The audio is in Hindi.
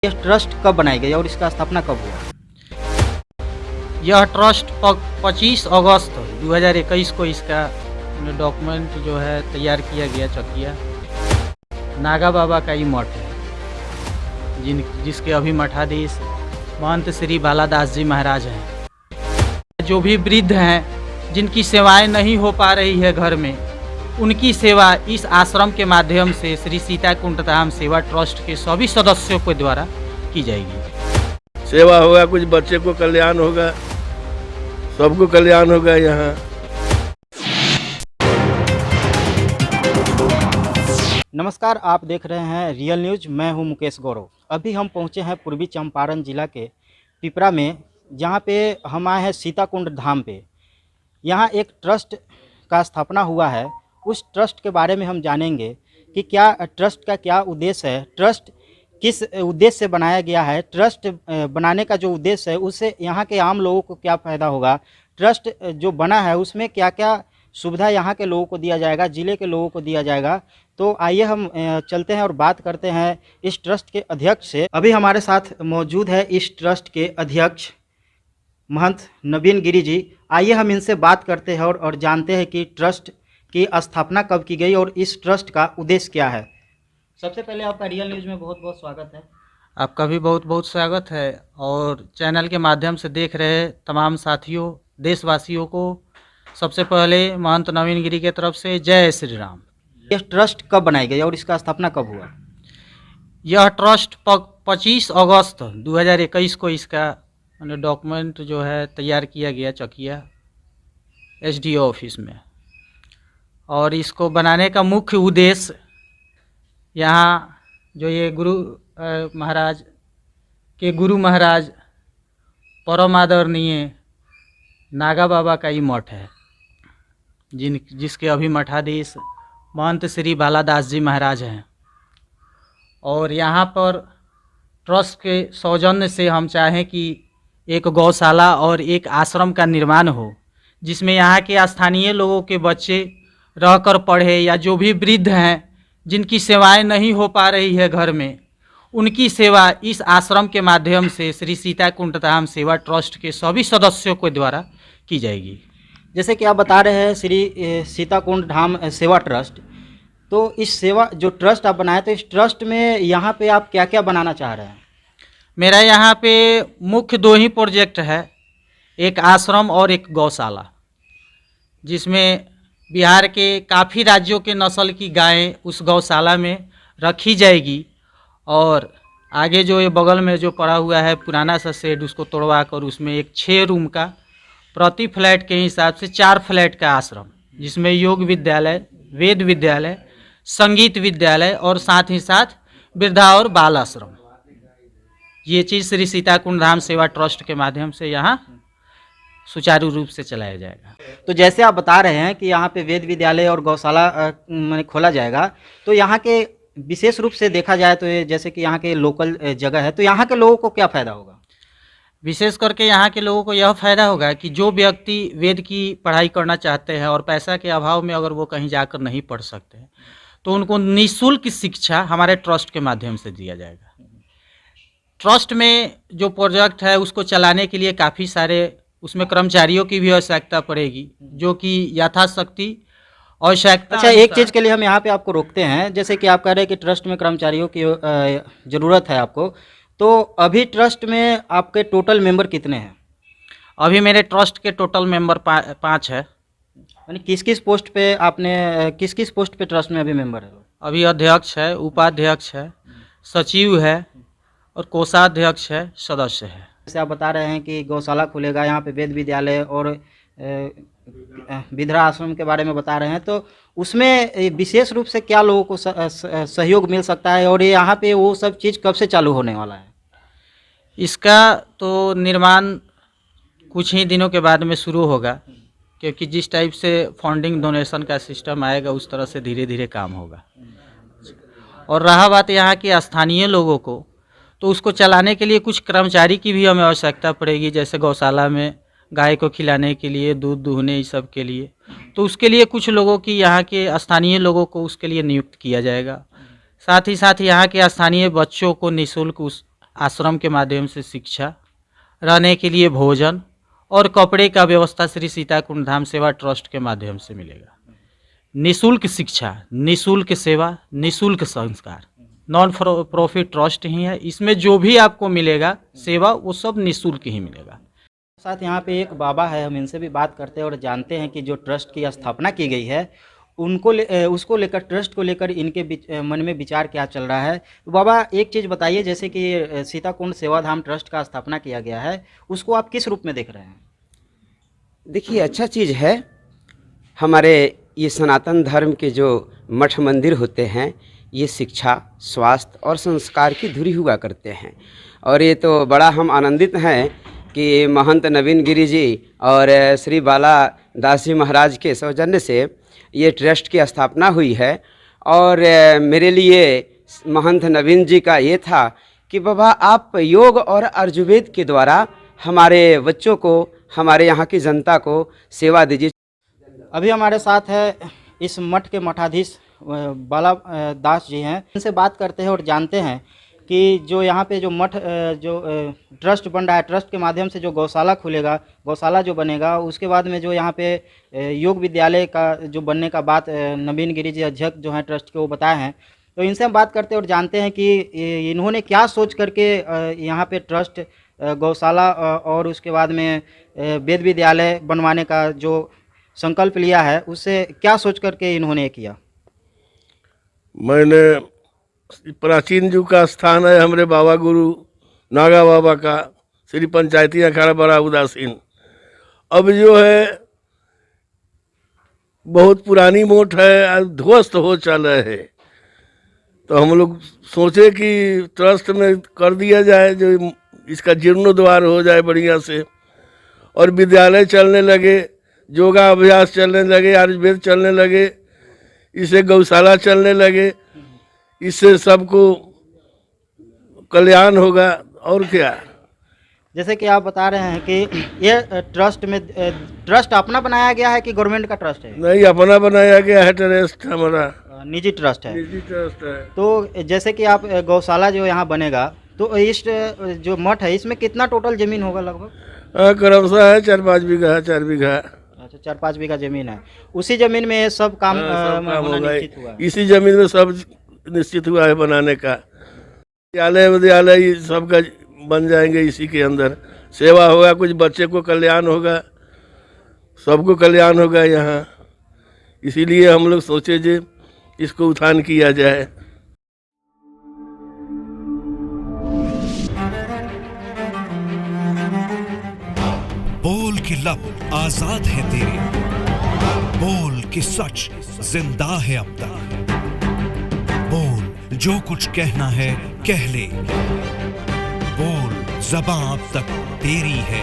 यह ट्रस्ट कब बनाई गई और इसका स्थापना कब हुआ? यह ट्रस्ट 25 अगस्त 2021 को इसका डॉक्यूमेंट जो है तैयार किया गया। चकिया नागा बाबा का ही मठ है, जिसके अभी मठाधीश महंत श्री बालादास जी महाराज हैं। जो भी वृद्ध हैं जिनकी सेवाएं नहीं हो पा रही है घर में, उनकी सेवा इस आश्रम के माध्यम से श्री सीता कुंड धाम सेवा ट्रस्ट के सभी सदस्यों के द्वारा की जाएगी। सेवा होगा, कुछ बच्चे को कल्याण होगा, सबको कल्याण होगा। यहाँ नमस्कार, आप देख रहे हैं रियल न्यूज। मैं हूं मुकेश गौरव। अभी हम पहुंचे हैं पूर्वी चंपारण जिला के पिपरा में, जहां पे हम आए हैं सीता कुंड धाम पे। यहां एक ट्रस्ट का स्थापना हुआ है। उस ट्रस्ट के बारे में हम जानेंगे कि क्या ट्रस्ट का क्या उद्देश्य है, ट्रस्ट किस उद्देश्य से बनाया गया है, ट्रस्ट बनाने का जो उद्देश्य है उससे यहाँ के आम लोगों को क्या फ़ायदा होगा, ट्रस्ट जो बना है उसमें क्या क्या सुविधा यहाँ के लोगों को दिया जाएगा, ज़िले के लोगों को दिया जाएगा। तो आइए हम चलते हैं और बात करते हैं इस ट्रस्ट के अध्यक्ष से। अभी हमारे साथ मौजूद है इस ट्रस्ट के अध्यक्ष महंत नवीन गिरी जी। आइए हम इनसे बात करते हैं और जानते हैं कि ट्रस्ट की स्थापना कब की गई और इस ट्रस्ट का उद्देश्य क्या है। सबसे पहले आपका रियल न्यूज़ में बहुत बहुत स्वागत है। आपका भी बहुत बहुत स्वागत है, और चैनल के माध्यम से देख रहे तमाम साथियों देशवासियों को सबसे पहले महंत नवीन गिरी की तरफ से जय श्री राम। यह ट्रस्ट कब बनाई गई और इसका स्थापना कब हुआ? यह ट्रस्ट 25 अगस्त 2021 को इसका डॉक्यूमेंट जो है तैयार किया गया चकिया एसडीओ ऑफिस में। और इसको बनाने का मुख्य उद्देश्य यहाँ जो ये गुरु महाराज परम आदरणीय नागा बाबा का ही मठ है, जिसके अभी मठाधीश महंत श्री बालादास जी महाराज हैं। और यहाँ पर ट्रस्ट के सौजन्य से हम चाहें कि एक गौशाला और एक आश्रम का निर्माण हो, जिसमें यहाँ के स्थानीय लोगों के बच्चे रहकर पढ़े, या जो भी वृद्ध हैं जिनकी सेवाएं नहीं हो पा रही है घर में, उनकी सेवा इस आश्रम के माध्यम से श्री सीता कुंड धाम सेवा ट्रस्ट के सभी सदस्यों के द्वारा की जाएगी। जैसे कि आप बता रहे हैं श्री सीता कुंड धाम सेवा ट्रस्ट, तो इस सेवा जो ट्रस्ट आप बनाए, तो इस ट्रस्ट में यहाँ पे आप क्या क्या बनाना चाह रहे हैं? मेरा यहाँ पे मुख्य दो ही प्रोजेक्ट है, एक आश्रम और एक गौशाला, जिसमें बिहार के काफ़ी राज्यों के नस्ल की गायें उस गौशाला में रखी जाएगी। और आगे जो ये बगल में जो पड़ा हुआ है पुराना सा शेड, उसको तोड़वा कर उसमें एक 6 रूम का प्रति फ्लैट के हिसाब से 4 फ्लैट का आश्रम, जिसमें योग विद्यालय, वेद विद्यालय, संगीत विद्यालय और साथ ही साथ वृद्धा और बाल आश्रम, ये चीज़ श्री सीता कुंड धाम सेवा ट्रस्ट के माध्यम से यहाँ सुचारू रूप से चलाया जाएगा। तो जैसे आप बता रहे हैं कि यहाँ पे वेद विद्यालय और गौशाला मैंने खोला जाएगा, तो यहाँ के विशेष रूप से देखा जाए तो ये जैसे कि यहाँ के लोकल जगह है, तो यहाँ के लोगों को क्या फ़ायदा होगा? विशेष करके यहाँ के लोगों को यह फ़ायदा होगा कि जो व्यक्ति वेद की पढ़ाई करना चाहते हैं और पैसा के अभाव में अगर वो कहीं जाकर नहीं पढ़ सकते हैं, तो उनको निःशुल्क शिक्षा हमारे ट्रस्ट के माध्यम से दिया जाएगा। ट्रस्ट में जो प्रोजेक्ट है उसको चलाने के लिए काफ़ी सारे उसमें कर्मचारियों की भी आवश्यकता पड़ेगी, जो कि यथाशक्ति आवश्यकता। अच्छा, एक चीज़ के लिए हम यहाँ पे आपको रोकते हैं। जैसे कि आप कह रहे हैं कि ट्रस्ट में कर्मचारियों की ज़रूरत है आपको, तो अभी ट्रस्ट में आपके टोटल मेंबर कितने हैं? अभी मेरे ट्रस्ट के टोटल मेंबर 5 है। यानी किस किस पोस्ट पे ट्रस्ट में अभी मेंबर है? अभी अध्यक्ष है, उपाध्यक्ष है, सचिव है और कोषाध्यक्ष है, सदस्य है। जैसे आप बता रहे हैं कि गौशाला खुलेगा, यहाँ पे वेद विद्यालय और वृद्धा आश्रम के बारे में बता रहे हैं, तो उसमें विशेष रूप से क्या लोगों को सहयोग मिल सकता है, और ये यहाँ पे वो सब चीज़ कब से चालू होने वाला है? इसका तो निर्माण कुछ ही दिनों के बाद में शुरू होगा, क्योंकि जिस टाइप से फंडिंग डोनेशन का सिस्टम आएगा उस तरह से धीरे धीरे काम होगा। और रहा बात यहाँ के स्थानीय लोगों को, तो उसको चलाने के लिए कुछ कर्मचारी की भी हमें आवश्यकता पड़ेगी, जैसे गौशाला में गाय को खिलाने के लिए, दूध दूहने, इस सब के लिए। तो उसके लिए कुछ लोगों की, यहाँ के स्थानीय लोगों को उसके लिए नियुक्त किया जाएगा। साथ ही साथ यहाँ के स्थानीय बच्चों को निःशुल्क उस आश्रम के माध्यम से शिक्षा, रहने के लिए भोजन और कपड़े का व्यवस्था श्री सीताकुंड धाम सेवा ट्रस्ट के माध्यम से मिलेगा। निःशुल्क शिक्षा, निःशुल्क सेवा, निःशुल्क संस्कार, नॉन प्रॉफिट ट्रस्ट ही है। इसमें जो भी आपको मिलेगा सेवा वो सब निःशुल्क ही मिलेगा। साथ यहाँ पे एक बाबा है, हम इनसे भी बात करते हैं और जानते हैं कि जो ट्रस्ट की स्थापना की गई है उसको लेकर, ट्रस्ट को लेकर इनके मन में विचार क्या चल रहा है। तो बाबा एक चीज़ बताइए, जैसे कि सीताकुंड सेवाधाम ट्रस्ट का स्थापना किया गया है, उसको आप किस रूप में देख रहे हैं? देखिए, अच्छा चीज़ है। हमारे ये सनातन धर्म के जो मठ मंदिर होते हैं, ये शिक्षा, स्वास्थ्य और संस्कार की धुरी हुआ करते हैं। और ये तो बड़ा हम आनंदित हैं कि महंत नवीन गिरी जी और श्री बाला दास जी महाराज के सौजन्य से ये ट्रस्ट की स्थापना हुई है। और मेरे लिए महंत नवीन जी का ये था कि बाबा आप योग और आयुर्वेद के द्वारा हमारे बच्चों को, हमारे यहाँ की जनता को सेवा दीजिए। अभी हमारे साथ है इस मठ के मठाधीश बाला दास जी हैं। इनसे बात करते हैं और जानते हैं कि जो यहाँ पे जो मठ जो ट्रस्ट बन रहा है, ट्रस्ट के माध्यम से जो गौशाला खुलेगा, गौशाला जो बनेगा, उसके बाद में जो यहाँ पे योग विद्यालय का जो बनने का बात नवीन गिरी जी अध्यक्ष जो हैं ट्रस्ट के, वो बताए हैं। तो इनसे हम बात करते हैं और जानते हैं कि इन्होंने क्या सोच करके यहाँ पे ट्रस्ट, गौशाला और उसके बाद में वेद विद्यालय बनवाने का जो संकल्प लिया है, उससे क्या सोच करके इन्होंने किया? मैंने प्राचीन युग का स्थान है हमारे बाबा गुरु नागा बाबा का, श्री पंचायती अखाड़ा बड़ा उदासीन। अब जो है बहुत पुरानी मोट है, ध्वस्त हो चल रहे है। तो हम लोग सोचे कि ट्रस्ट में कर दिया जाए, जो इसका जीर्णोद्धार हो जाए बढ़िया से, और विद्यालय चलने लगे, योगा अभ्यास चलने लगे, आयुर्वेद चलने लगे, इससे गौशाला चलने लगे, इससे सबको कल्याण होगा। और क्या, जैसे कि आप बता रहे हैं कि ये ट्रस्ट अपना बनाया गया है कि गवर्नमेंट का ट्रस्ट है? नहीं, अपना बनाया गया है ट्रस्ट, हमारा निजी ट्रस्ट है। निजी ट्रस्ट है। तो जैसे कि आप गौशाला जो यहाँ बनेगा, तो इस जो मठ है इसमें कितना टोटल ज़मीन होगा लगभग? हाँ, क्रमशः है 4-5 बीघा, 4 बीघा। अच्छा, 4-5 बीघा ज़मीन है। उसी ज़मीन में ये सब काम होना निश्चित हुआ है? इसी जमीन में सब निश्चित हुआ है बनाने का। विद्यालय ये सब का बन जाएंगे, इसी के अंदर सेवा होगा, कुछ बच्चे को कल्याण होगा, सबको कल्याण होगा यहाँ। इसीलिए हम लोग सोचे जे इसको उत्थान किया जाए। बोल कि लब आजाद है तेरे, बोल कि सच जिंदा है अब तक, बोल जो कुछ कहना है कह ले, बोल ज़बां अब तक तेरी है।